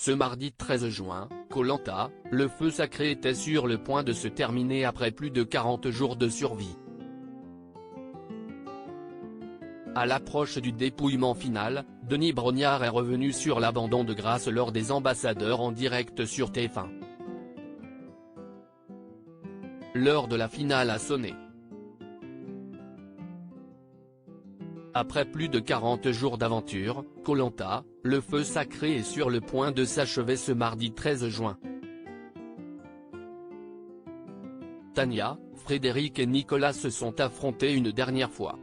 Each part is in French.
Ce mardi 13 juin, Koh-Lanta, le feu sacré était sur le point de se terminer après plus de 40 jours de survie. À l'approche du dépouillement final, Denis Brognard est revenu sur l'abandon de grâce lors des ambassadeurs en direct sur TF1. L'heure de la finale a sonné. Après plus de 40 jours d'aventure, Koh-Lanta, le feu sacré est sur le point de s'achever ce mardi 13 juin. Tania, Frédéric et Nicolas se sont affrontés une dernière fois.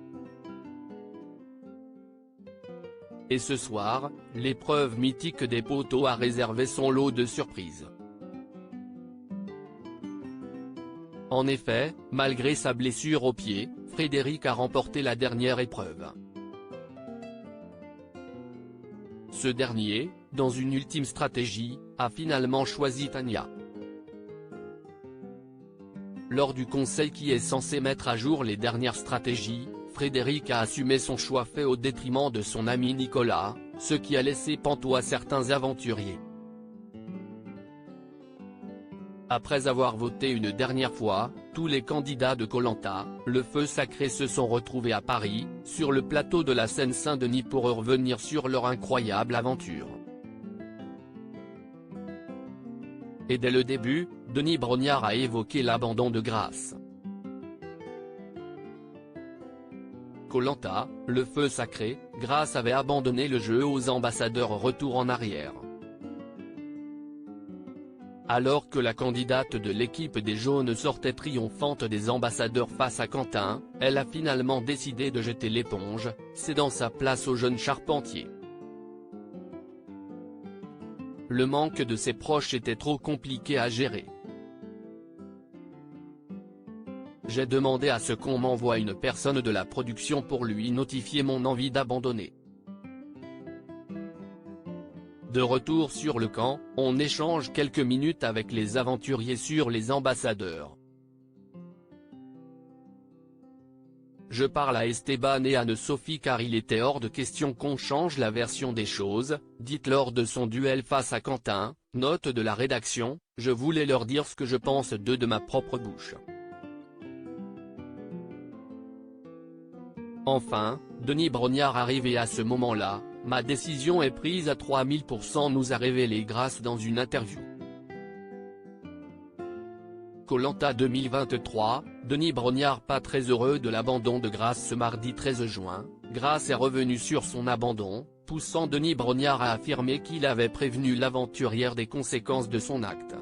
Et ce soir, l'épreuve mythique des poteaux a réservé son lot de surprises. En effet, malgré sa blessure au pied, Frédéric a remporté la dernière épreuve. Ce dernier, dans une ultime stratégie, a finalement choisi Tania. Lors du conseil qui est censé mettre à jour les dernières stratégies, Frédéric a assumé son choix fait au détriment de son ami Nicolas, ce qui a laissé pantois certains aventuriers. Après avoir voté une dernière fois, tous les candidats de Koh-Lanta, le feu sacré se sont retrouvés à Paris, sur le plateau de la Seine-Saint-Denis pour revenir sur leur incroyable aventure. Et dès le début, Denis Brognard a évoqué l'abandon de grâce. Koh-Lanta, le feu sacré, Grâce avait abandonné le jeu aux ambassadeurs retour en arrière. Alors que la candidate de l'équipe des Jaunes sortait triomphante des ambassadeurs face à Quentin, elle a finalement décidé de jeter l'éponge, cédant sa place au jeune charpentier. Le manque de ses proches était trop compliqué à gérer. J'ai demandé à ce qu'on m'envoie une personne de la production pour lui notifier mon envie d'abandonner. De retour sur le camp, on échange quelques minutes avec les aventuriers sur les ambassadeurs. Je parle à Esteban et Anne-Sophie car il était hors de question qu'on change la version des choses, dite lors de son duel face à Quentin, note de la rédaction, je voulais leur dire ce que je pense d'eux de ma propre bouche. Enfin, Denis Brognard arrivé à ce moment-là, ma décision est prise à 3000% nous a révélé Grâce dans une interview. Koh-Lanta 2023, Denis Brognard pas très heureux de l'abandon de Grâce ce mardi 13 juin, Grâce est revenu sur son abandon, poussant Denis Brognard à affirmer qu'il avait prévenu l'aventurière des conséquences de son acte.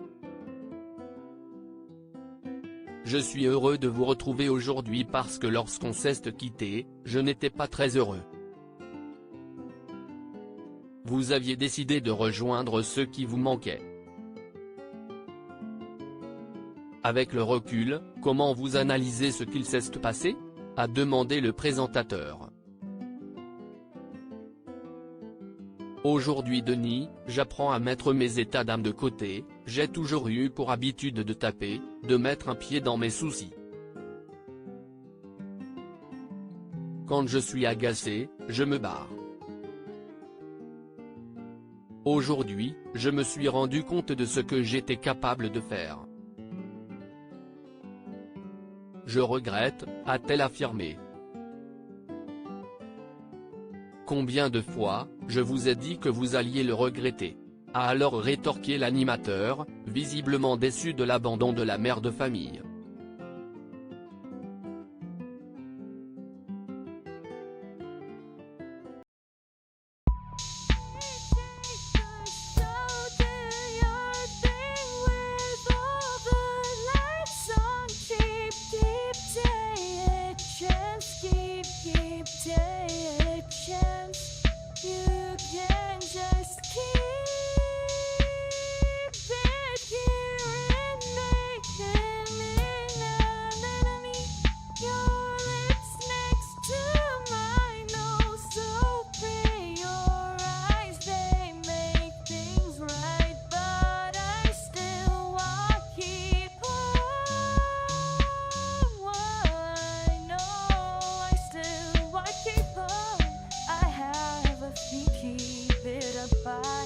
Je suis heureux de vous retrouver aujourd'hui parce que lorsqu'on s'est quitté, je n'étais pas très heureux. Vous aviez décidé de rejoindre ceux qui vous manquaient. Avec le recul, comment vous analysez ce qu'il s'est passé ? A demandé le présentateur. Aujourd'hui Denis, j'apprends à mettre mes états d'âme de côté, j'ai toujours eu pour habitude de taper, de mettre un pied dans mes soucis. Quand je suis agacé, je me barre. Aujourd'hui, je me suis rendu compte de ce que j'étais capable de faire. Je regrette, a-t-elle affirmé. Combien de fois, je vous ai dit que vous alliez le regretter, a alors rétorqué l'animateur, visiblement déçu de l'abandon de la mère de famille. Keep it apart.